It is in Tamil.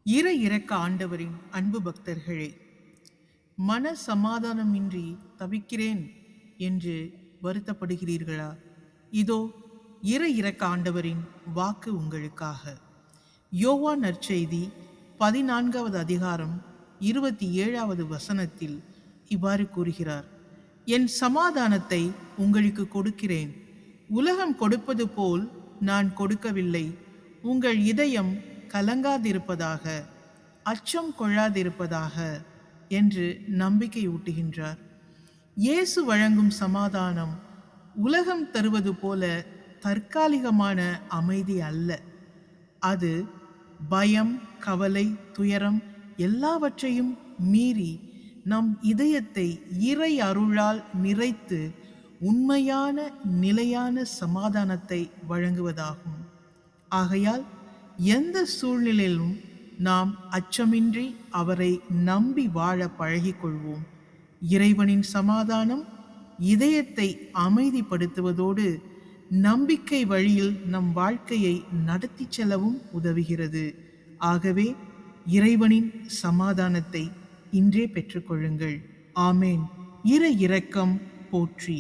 இரக்க ஆண்டவரின் அன்பு பக்தர்களே, மன சமாதானமின்றி தவிக்கிறேன் என்று வருத்தப்படுகிறீர்களா? இதோ இரக்க ஆண்டவரின் வாக்கு உங்களுக்காக. யோவான் நற்செய்தி 14வது அதிகாரம் 27வது வசனத்தில் இவ்வாறு கூறுகிறார்: என் சமாதானத்தை உங்களுக்கு கொடுக்கிறேன், உலகம் கொடுப்பது போல் நான் கொடுக்கவில்லை. உங்கள் இதயம் கலங்காதிருப்பதாக, அச்சம் கொள்ளாதிருப்பதாக என்று நம்பிக்கை ஊட்டுகின்றார். இயேசு வழங்கும் சமாதானம் உலகம் தருவது போல தற்காலிகமான அமைதி அல்ல. அது பயம், கவலை, துயரம் எல்லாவற்றையும் மீறி நம் இதயத்தை இறை அருளால் நிறைத்து உண்மையான நிலையான சமாதானத்தை வழங்குவதாகும். ஆகையால் எந்த சூழ்நிலையிலும் நாம் அச்சமின்றி அவரை நம்பி வாழ பழகிக்கொள்வோம். இறைவனின் சமாதானம் இதயத்தை அமைதிப்படுத்துவதோடு நம்பிக்கை வழியில் நம் வாழ்க்கையை நடத்தி செல்லவும் உதவுகிறது. ஆகவே இறைவனின் சமாதானத்தை இன்றே பெற்றுக்கொள்ளுங்கள். ஆமேன். இரக்கம் போற்றி.